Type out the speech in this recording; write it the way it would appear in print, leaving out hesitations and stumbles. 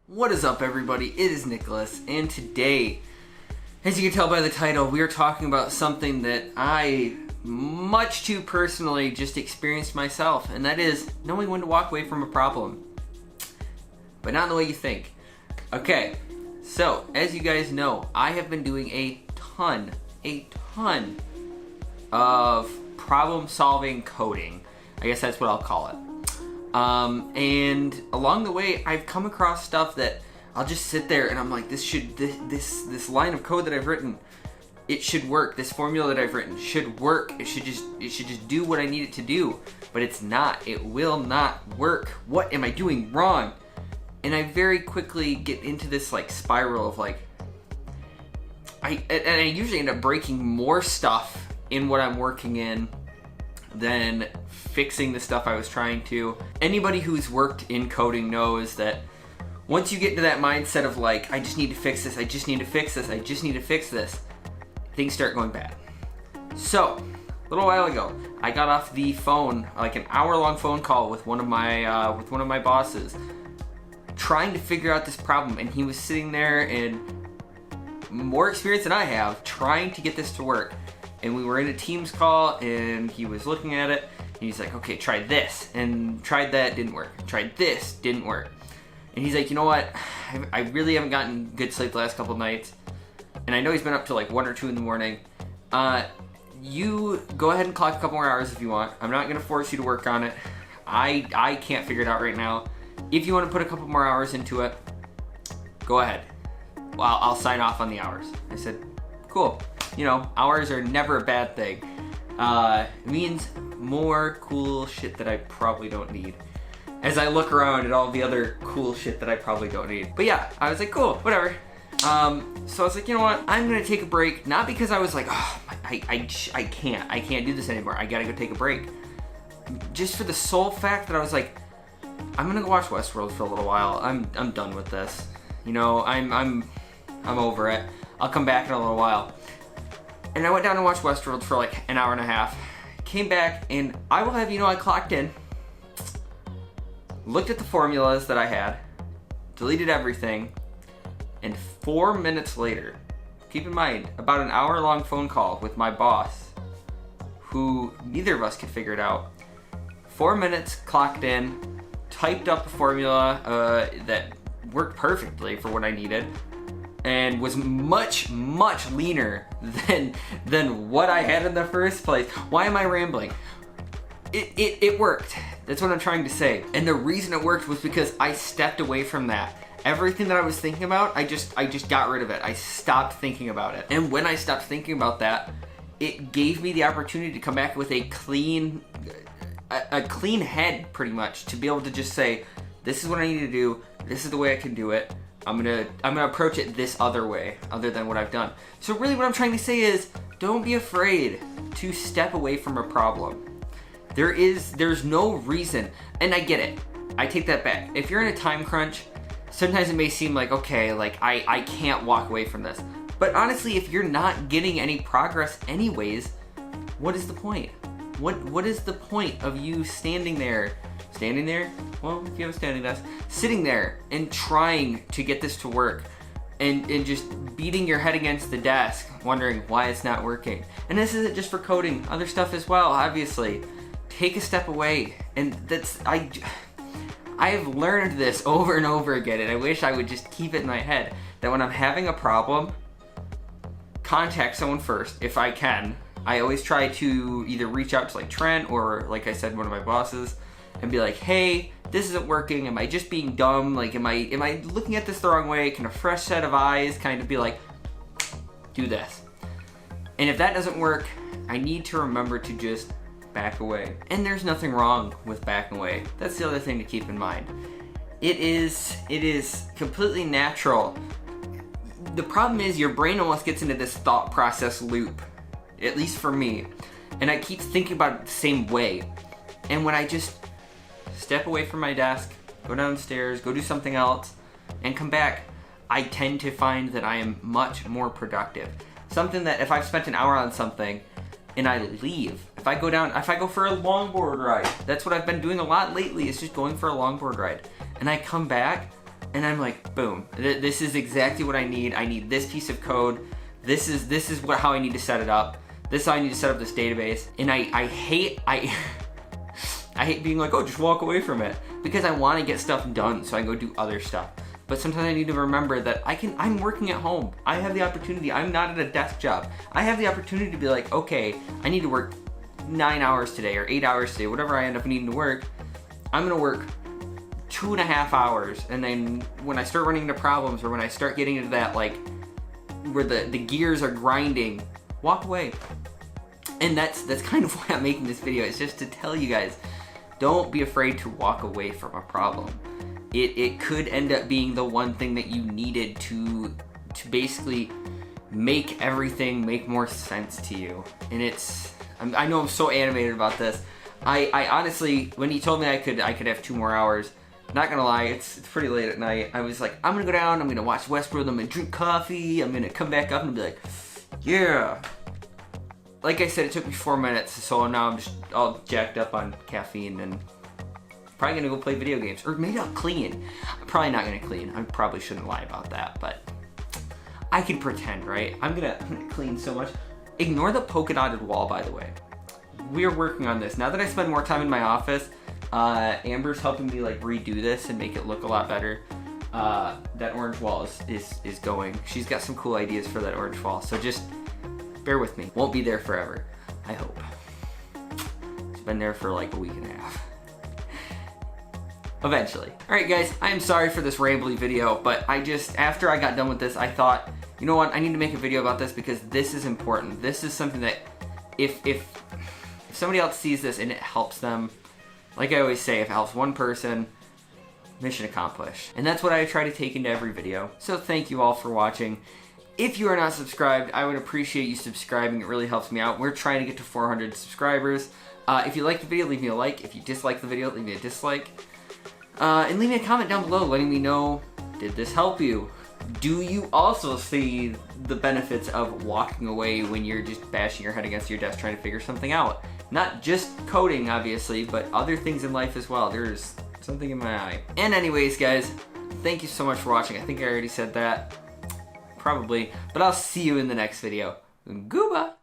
What is up, everybody? It is Nicholas, and today, as you can tell by the title, we are talking about something that I much too personally just experienced myself, and that is knowing when to walk away from a problem. But not in the way you think. Okay, so as you guys know, I have been doing a ton of problem-solving coding. I guess that's what I'll call it. And along the way, I've come across stuff that I'll just sit there and I'm like, this line of code that I've written, it should work. This formula that I've written should work. It should just do what I need it to do. But it's not. It will not work. What am I doing wrong? And I very quickly get into this like spiral of like, I usually end up breaking more stuff in what I'm working in than fixing the stuff I was trying to. Anybody who's worked in coding knows that once you get into that mindset of like, I just need to fix this, I just need to fix this, I just need to fix this, things start going bad. So, a little while ago, I got off the phone, like an hour-long phone call with one of my bosses, trying to figure out this problem, and he was sitting there and more experience than I have, trying to get this to work. And we were in a Teams call, and he was looking at it, and he's like, okay, try this, and tried that, didn't work. Tried this, didn't work. And he's like, you know what, I really haven't gotten good sleep the last couple nights, and I know he's been up till like 1 or 2 in the morning. You go ahead and clock a couple more hours if you want. I'm not gonna force you to work on it. I can't figure it out right now. If you wanna put a couple more hours into it, go ahead. Well, I'll sign off on the hours. I said, cool. You know, hours are never a bad thing. It means more cool shit that I probably don't need. As I look around at all the other cool shit that I probably don't need. But yeah, I was like, cool, whatever. So I was like, you know what? I'm gonna take a break. Not because I was like, oh, I can't do this anymore. I gotta go take a break. Just for the sole fact that I was like, I'm gonna go watch Westworld for a little while. I'm done with this. You know, I'm over it. I'll come back in a little while. And I went down and watched Westworld for like an hour and a half. Came back, and I will have you know I clocked in, looked at the formulas that I had, deleted everything, and 4 minutes later, keep in mind, about an hour-long phone call with my boss, who neither of us could figure it out. 4 minutes, clocked in, typed up a formula that worked perfectly for what I needed, and was much leaner than what I had in the first place. Why am I rambling? It worked. That's what I'm trying to say. And the reason it worked was because I stepped away from that. Everything that I was thinking about, I just got rid of it. I stopped thinking about it. And when I stopped thinking about that, it gave me the opportunity to come back with a clean head, pretty much, to be able to just say, this is what I need to do, this is the way I can do it. I'm gonna approach it this other way, other than what I've done. So really what I'm trying to say is, don't be afraid to step away from a problem. There's no reason, and I get it. I take that back. If you're in a time crunch, sometimes it may seem like, okay, like I can't walk away from this. But honestly, if you're not getting any progress anyways, what is the point? What is the point of you standing there? Well, if you have a standing desk, sitting there and trying to get this to work and just beating your head against the desk, wondering why it's not working. And this isn't just for coding, other stuff as well, obviously. Take a step away. And I've learned this over and over again, and I wish I would just keep it in my head, that when I'm having a problem, contact someone first, if I can. I always try to either reach out to like Trent or, like I said, one of my bosses, and be like, hey, this isn't working. Am I just being dumb? Like, am I looking at this the wrong way? Can a fresh set of eyes kind of be like, do this? And if that doesn't work, I need to remember to just back away. And there's nothing wrong with backing away. That's the other thing to keep in mind. It is completely natural. The problem is your brain almost gets into this thought process loop, at least for me. And I keep thinking about it the same way. And when I just step away from my desk, go downstairs, go do something else, and come back, I tend to find that I am much more productive. Something that if I've spent an hour on something and I leave, if I go for a longboard ride, that's what I've been doing a lot lately, is just going for a longboard ride. And I come back, and I'm like, boom, this is exactly what I need. I need this piece of code. This is how I need to set it up. This is how I need to set up this database. And I hate being like, oh, just walk away from it, because I want to get stuff done so I can go do other stuff. But sometimes I need to remember that I'm working at home. I have the opportunity. I'm not at a desk job. I have the opportunity to be like, okay, I need to work 9 hours today or 8 hours today, whatever I end up needing to work. I'm gonna work 2.5 hours, and then when I start running into problems, or when I start getting into that, like, where the gears are grinding, walk away. And that's kind of why I'm making this video. It's just to tell you guys, don't be afraid to walk away from a problem. It could end up being the one thing that you needed to basically make everything make more sense to you. And I know I'm so animated about this. I honestly, when he told me I could have 2 more hours, not gonna lie, it's pretty late at night. I was like, I'm gonna go down, I'm gonna watch Westworld, I'm gonna drink coffee, I'm gonna come back up and be like, yeah. Like I said, it took me 4 minutes, so now I'm just all jacked up on caffeine and probably gonna go play video games. Or maybe I'll clean. I'm probably not gonna clean. I probably shouldn't lie about that, but I can pretend, right? I'm gonna clean so much. Ignore the polka dotted wall, by the way. We are working on this. Now that I spend more time in my office, Amber's helping me like redo this and make it look a lot better. That orange wall is going. She's got some cool ideas for that orange wall, so just bear with me. Won't be there forever, I hope. It's been there for like a week and a half. Eventually. Alright guys, I am sorry for this rambly video, but after I got done with this, I thought, you know what, I need to make a video about this because this is important. This is something that if somebody else sees this and it helps them, like I always say, if it helps one person, mission accomplished. And that's what I try to take into every video. So thank you all for watching. If you are not subscribed, I would appreciate you subscribing. It really helps me out. We're trying to get to 400 subscribers. If you like the video, leave me a like. If you dislike the video, leave me a dislike. And leave me a comment down below letting me know, did this help you? Do you also see the benefits of walking away when you're just bashing your head against your desk trying to figure something out? Not just coding, obviously, but other things in life as well. There's something in my eye. And anyways, guys, thank you so much for watching. I think I already said that. Probably. But I'll see you in the next video. Gooba!